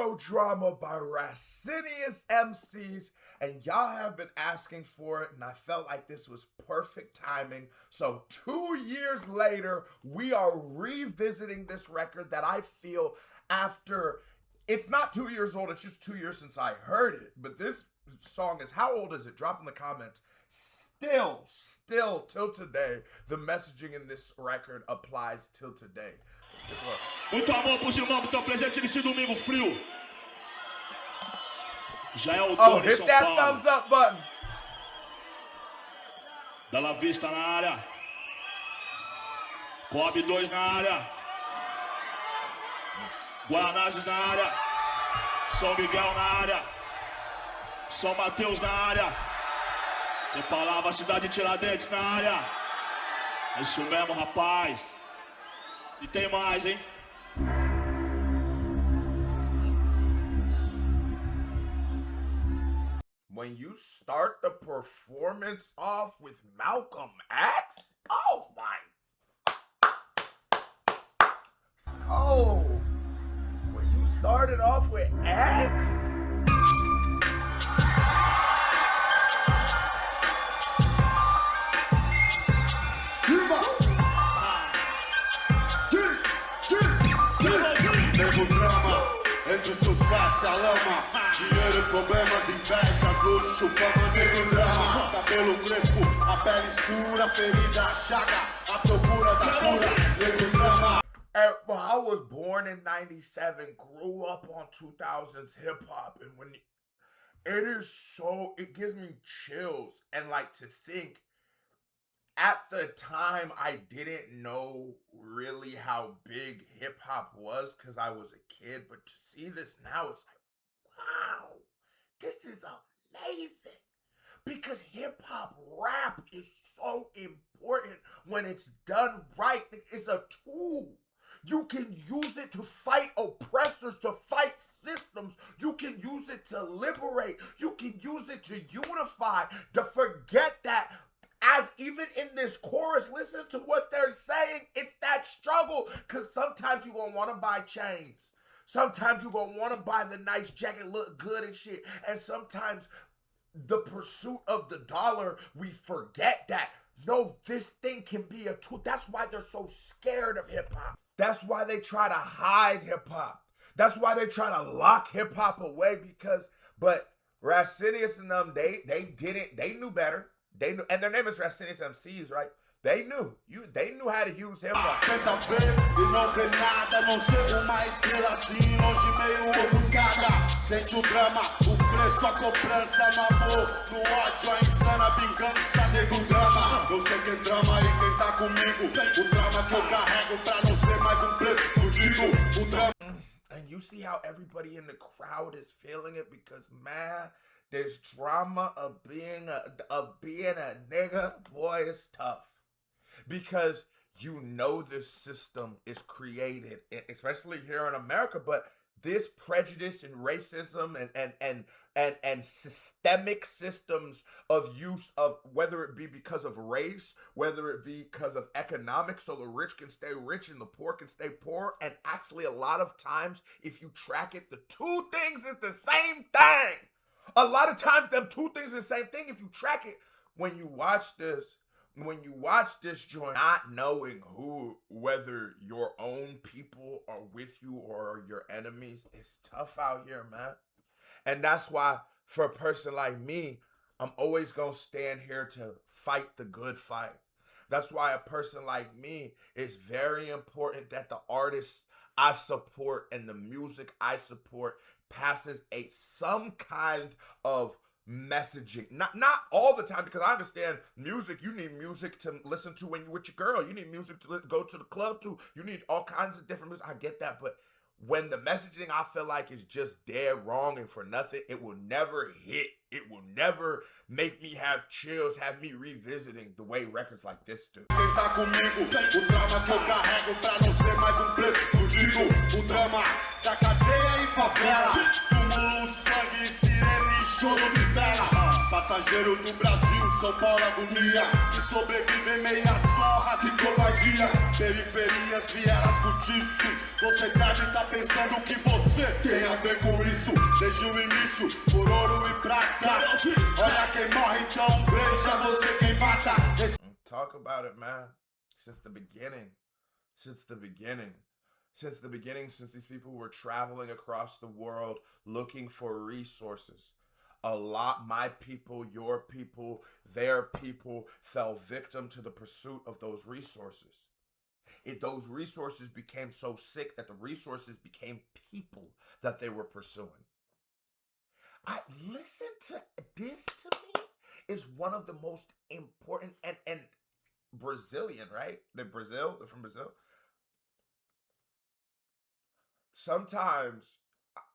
Negro Drama by Racionais MCs, and y'all have been asking for it, and I felt like this was perfect timing. So 2 years later, we are revisiting this record that I feel after, it's not 2 years old, it's just 2 years since I heard it, but this song is, how old is it? Drop in the comments. Still, till today, the messaging in this record applies till today. Muito amor pros irmãos que estão presentes nesse domingo frio. Já é outono em São Paulo. Hit that thumbs up button. Bela Vista na área. Coab 2 na área. Guanazes na área. São Miguel na área. São Mateus na área. Sem palavra, cidade de Tiradentes na área. É isso mesmo, rapaz. E tem mais, hein? When you start the performance off with Malcolm X, oh my. Oh, when you started off with X. Negro Drama, entre o sucesso e a lama, dinheiro, problemas, invejas, luxo, fama. Negro Drama, cabelo crespo, a pele escura, ferida, chaga, a procura da cura. Negro Drama. I was born in 97, grew up on 2000s hip hop, and when it gives me chills, and like to think, at the time, I didn't know really how big hip-hop was because I was a kid, but to see this now, it's like, wow, this is amazing. Because hip-hop rap is so important when it's done right. It's a tool. You can use it to fight oppressors, to fight systems. You can use it to liberate. You can use it to unify, to forget that. As even in this chorus, listen to what they're saying. It's that struggle. Because sometimes you're going to want to buy chains. Sometimes you're going to want to buy the nice jacket, look good and shit. And sometimes the pursuit of the dollar, we forget that. No, this thing can be a tool. That's why they're so scared of hip-hop. That's why they try to hide hip-hop. That's why they try to lock hip-hop away but Racionais and them, they knew better. They knew, and their name is Racionais MCs, right? They knew how to use hip hop. Tenta ver e não vê nada, não ser uma estrela assim, longe meio ofuscada. Sente o drama, o preço, a cobrança no amor, no ódio, a insana vingança. Negro Drama, eu sei quem drama e quem tá comigo. O drama que eu carrego pra não ser mais preto fudido. O drama. And you see how everybody in the crowd is feeling it because, man, this drama of being a nigga, boy, it's tough. Because you know this system is created, especially here in America, but this prejudice and racism and systemic systems of use of, whether it be because of race, whether it be because of economics, so the rich can stay rich and the poor can stay poor. And actually, a lot of times, if you track it, the two things is the same thing. A lot of times, them two things are the same thing if you track it. When you watch this joint, not knowing whether your own people are with you or your enemies, it's tough out here, man. And that's why, for a person like me, I'm always gonna stand here to fight the good fight. That's why a person like me, it's very important that the artists I support and the music I support passes some kind of messaging. Not all the time, because I understand music, you need music to listen to when you're with your girl. You need music to go to the club to. You need all kinds of different music. I get that, but when the messaging I feel like is just dead wrong and for nothing, it will never hit. It will never make me have chills, have me revisiting the way records like this do. Quem tá comigo, o drama que eu carrego pra não ser mais preto fudido. O drama da cadeia e favela, túmulo, sangue, sirene, choro de vela. passageiro do Brasil, São Paulo agonia, que sobrevivem meias honras e covardia. Periferias vieram cortiço, você deve tá pensando que você tem a ver com isso. Desde o início, por ouro e prata, olha quem morre, então veja você quem mata. Talk about it, man. Since the beginning. Since the beginning. Since the beginning, since these people were traveling across the world looking for resources. A lot, my people, your people, their people fell victim to the pursuit of those resources. Those resources became so sick that the resources became people that they were pursuing. Listen to this, to me, is one of the most important, and Brazilian, right? They're from Brazil. Sometimes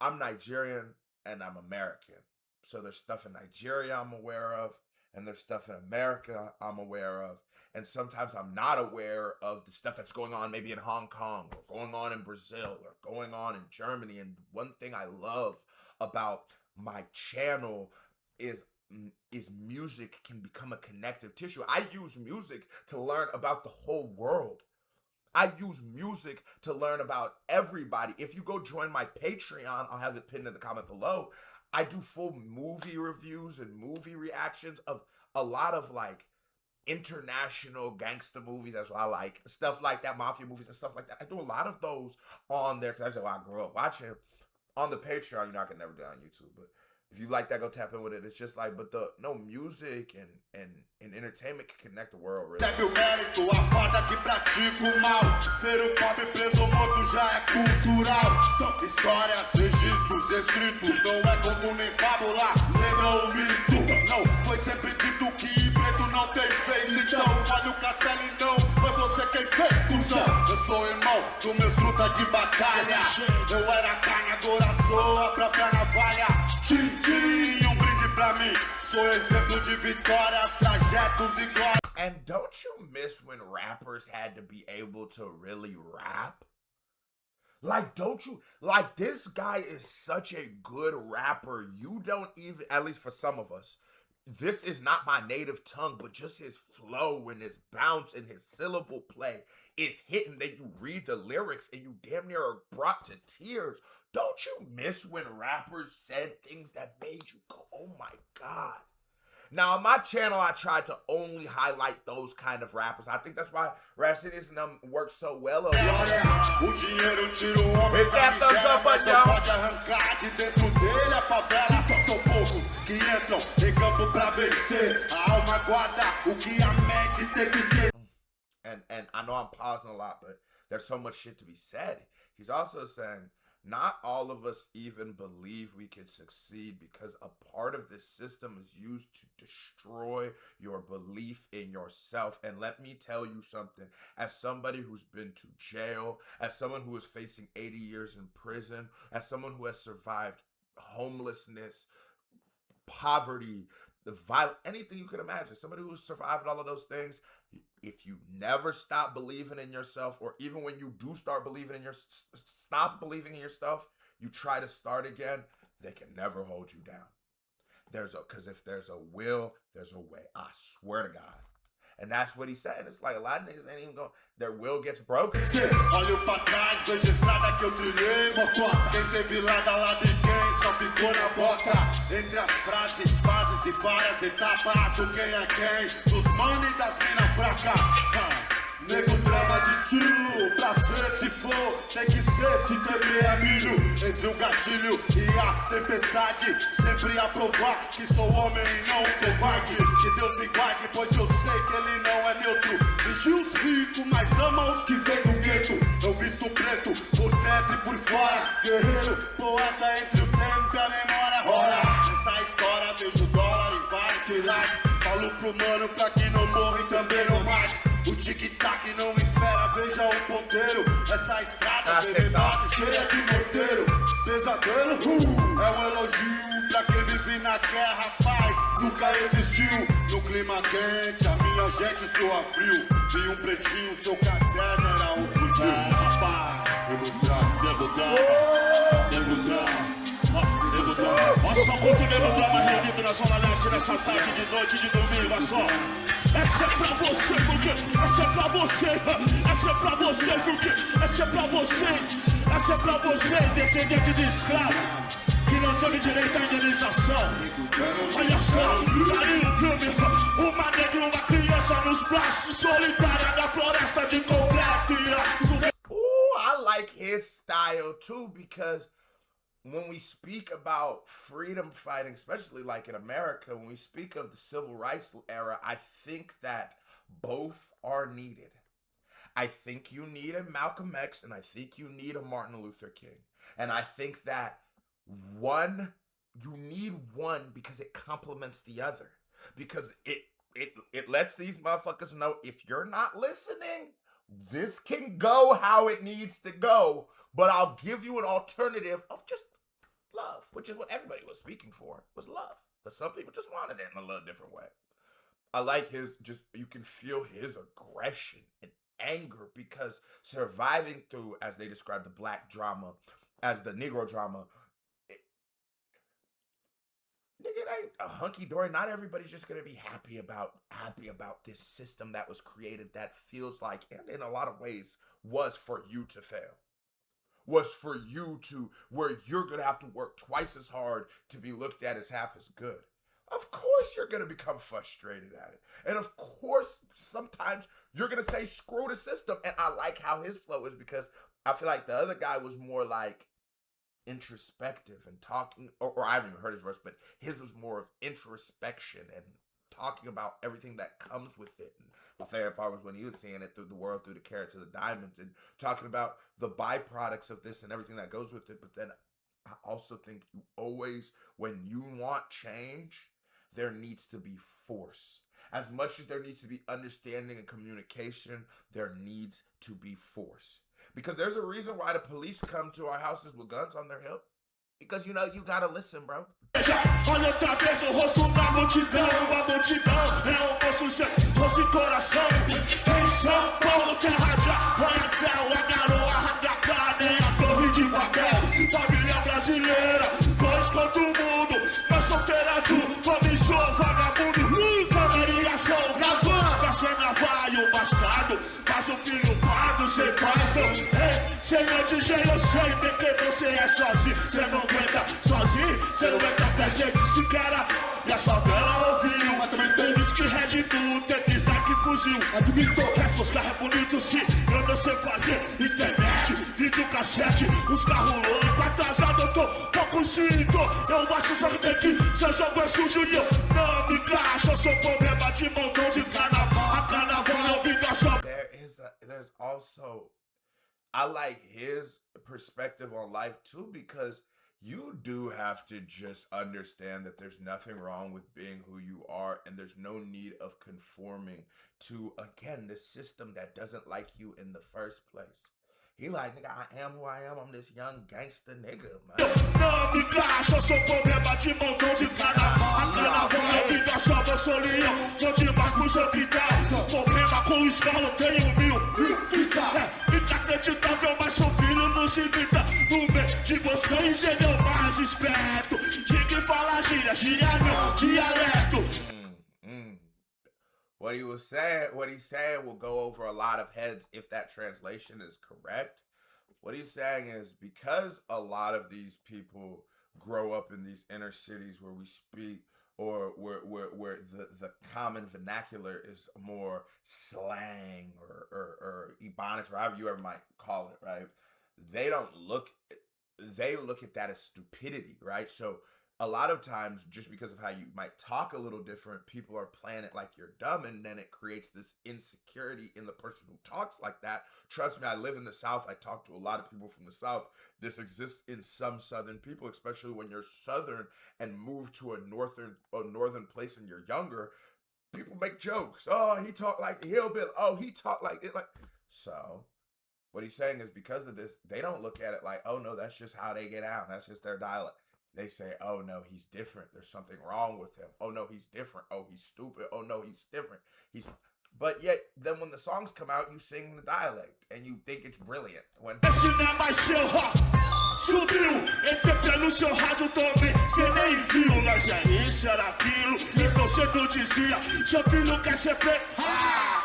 I'm Nigerian and I'm American. So there's stuff in Nigeria I'm aware of, and there's stuff in America I'm aware of. And sometimes I'm not aware of the stuff that's going on maybe in Hong Kong or going on in Brazil or going on in Germany. And one thing I love about my channel is music can become a connective tissue. I use music to learn about the whole world. I use music to learn about everybody. If you go join my Patreon, I'll have it pinned in the comment below. I do full movie reviews and movie reactions of a lot of like international gangster movies. That's what I like. Stuff like that, mafia movies and stuff like that. I do a lot of those on there because that's what I grew up watching. On the Patreon, you know, I can never do it on YouTube, but if you like that, go tap in with it. It's just like, but music and entertainment can connect the world, really. Deve o mérito, a farda que pratica o mal. Ver o pobre preso morto já é cultural. Histórias, registros, escritos, não é conto nem fábula, nem não mito. Não, foi sempre dito que preto não tem vez. Então, olha o castelo e não foi você quem fez, cuzão. Eu sou irmão dos meus truta de batalha. Eu era carne, agora sou a própria navalha. Brinde pra mim, sou exemplo de vitórias, trajetos e glória. And don't you miss when rappers had to be able to really rap? Like, don't you, like, this guy is such a good rapper, you don't even, at least for some of us, this is not my native tongue, but just his flow and his bounce and his syllable play is hitting. That you read the lyrics and you damn near are brought to tears. Don't you miss when rappers said things that made you go, oh my God? Now, on my channel, I tried to only highlight those kind of rappers. I think that's why Racionais MC works so well. O dinheiro tira o homem da miséria, mas não pode arrancar de dentro dele a favela. São poucos que entram em campo pra vencer. A alma guarda o que a mente tem que esquecer. And I know I'm pausing a lot, but there's so much shit to be said. He's also saying, not all of us even believe we can succeed because a part of this system is used to destroy your belief in yourself. And let me tell you something, as somebody who's been to jail, as someone who is facing 80 years in prison, as someone who has survived homelessness, poverty, the violence, anything you can imagine, somebody who's survived all of those things, if you never stop believing in yourself, or even when you do start believing in stop believing in your stuff, you try to start again, they can never hold you down. Because if there's a will, there's a way. I swear to God. And that's what he said. It's like a lot of niggas ain't even going, their will gets broken. Olho pra trás, vejo a estrada que eu trilhei, mocota. Quem teve lado a lado de quem só ficou na bota. Entre as frases, fases e várias etapas do quem é quem, dos mano e das mina fracas. Negro Drama de estilo, pra ser esse flow, tem que ser se temer a milho. Entre o gatilho e a tempestade, sempre a provar que sou homem e não covarde. Que Deus me guarde, pois eu sei que ele não é neutro. Vigia os ricos, mas ama os que vêm do gueto. Eu visto preto, por dentro e por fora. Guerreiro, poeta entre o tempo e a memória. Ora, nessa história vejo dólar em vários pilares. Falo pro mano pra que não morra e também não mate. O tic-tac não espera, veja o ponteiro. Essa estrada venenosa, cheia de morteiro. Pesadelo, é um elogio pra quem vive na guerra, paz nunca existiu. No clima quente, a minha gente soa frio. Vi um pretinho, seu caderno era um fuzil. Negro Drama, Negro Drama, Negro Drama. Negro Drama, Enquanto o Negro Drama reunido na Zona Leste nessa tarde de noite de domingo, olha só. Essa é pra você, porque essa é pra você. Essa é pra você, porque essa é pra você. Essa é pra você, descendente de escravo, que não teve direito à indenização. Olha só, tá aí o filme, uma negra e uma criança nos braços, solitária na floresta de concreto. Ooh, I like his style too, because when we speak about freedom fighting, especially like in America, when we speak of the civil rights era, I think that both are needed. I think you need a Malcolm X, and I think you need a Martin Luther King. And I think that you need one because it complements the other. Because it lets these motherfuckers know, if you're not listening, this can go how it needs to go, but I'll give you an alternative of just love, which is what everybody was speaking for, was love. But some people just wanted it in a little different way. I like his, just, you can feel his aggression and anger, because surviving through, as they describe the black drama, as the Negro drama, it ain't a hunky-dory. Not everybody's just gonna be happy about this system that was created, that feels like, and in a lot of ways, was for you to fail. Was for you to, where you're gonna have to work twice as hard to be looked at as half as good. Of course you're gonna become frustrated at it. And of course, sometimes you're gonna say, screw the system. And I like how his flow is, because I feel like the other guy was more like introspective and talking, or I haven't even heard his verse, but his was more of introspection and talking about everything that comes with it. And my favorite part was when he was seeing it through the world, through the carrots and the diamonds, and talking about the byproducts of this and everything that goes with it. But then I also think you always, when you want change, there needs to be force. As much as there needs to be understanding and communication, there needs to be force. Because there's a reason why the police come to our houses with guns on their hip. Because, you know, you gotta listen, bro. Olha outra vez o rosto na multidão, a multidão é moço sem rosto e coração. Em São Paulo tem rádio, arranha-céu, a garoa, arranha-carne, a torre de Babel, família brasileira, dois contra o mundo, na solteira de um, comichão, vagabundo, câmera ação, gravando, a cena vai o bastardo, mas o filho pardo, sem pai, então, ei, senhor DJ, eu sei bem que você é sozinho, você não aguenta sozinho, você não aguenta presente, se cara, e a sua vela ouviu, mas também tem whisky Red Bull, tem snack fuzil, admitou, esses carros bonitos, sim, eu não sei fazer, internet, videocassete, os carros loucos, atrasado eu tô com cinto, eu acho só que tem que, seu jogo é sujo e eu não me encaixo, eu sou problema de montão de carnaval, a carnaval eu vim da sua... There's also, I like his perspective on life too, because you do have to just understand that there's nothing wrong with being who you are, and there's no need of conforming to, again, the system that doesn't like you in the first place. He like, nigga, I am who I am. I'm this young gangster nigga, man. Não me encaixa, eu sou problema de montão de carnaval. A carnaval eu vim da sua, eu sou leão. Tô de barco, sou quintal. Problema com escola, eu tenho mil. Inacreditável, mas seu filho não se imita. No meio de vocês ele é o mais esperto. De que fala gíria, gíria não, dialecto. What he's saying will go over a lot of heads if that translation is correct. What he's saying is, because a lot of these people grow up in these inner cities where we speak, or where the common vernacular is more slang or ebonics, or however you ever might call it, right? They look at that as stupidity, right? So a lot of times, just because of how you might talk a little different, people are playing it like you're dumb, and then it creates this insecurity in the person who talks like that. Trust me, I live in the South. I talk to a lot of people from the South. This exists in some Southern people, especially when you're Southern and move to a northern place and you're younger. People make jokes. Oh, he talked like the hillbilly. Oh, he talked like it. Like, so what he's saying is, because of this, they don't look at it like, oh no, that's just how they get out. That's just their dialect. They say, oh no, he's different. There's something wrong with him. Oh no, he's different. Oh, he's stupid. Oh no, he's different. But yet, then when the songs come out, you sing the dialect, and you think it's brilliant. When subiu, entrei pelo seu rádio também, cê nem viu. mas é isso, era aquilo. Então sempre eu dizia, seu filho quer ser preto.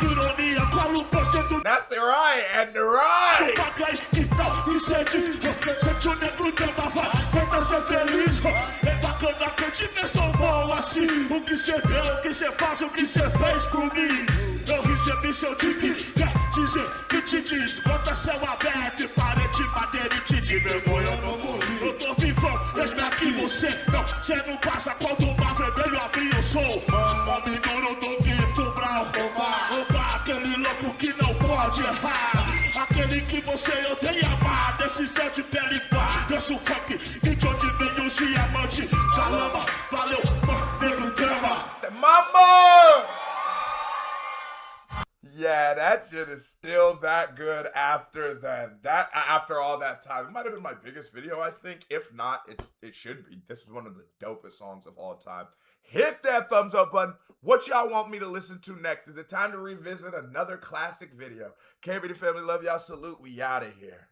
Ironia, qual o posto do... That's right, and right. Paguei, então, e cê diz, sente o negro drama, vai, tenta ser feliz. É bacana que eu te vejo tão bom assim. O que cê vê, o que cê faz, o que cê fez por mim. Eu recebi seu tique, quer dizer que te diz, bota céu aberto e parede, madeira e te de vergonha, eu não morri. Eu tô vivão, mesmo aqui você não passa quando o mar vermelho abrir, eu sou homem duro do gueto brau. Opa, aquele louco que não pode errar, aquele que você odeia amar, desse instante pele pá, desse funk, e de onde vem os diamantes, calama, valeu, Negro Drama. Mama! Yeah, that shit is still that good after after all that time. It might have been my biggest video, I think. If not, it should be. This is one of the dopest songs of all time. Hit that thumbs up button. What y'all want me to listen to next? Is it time to revisit another classic video? KB the family, love y'all, salute. We out of here.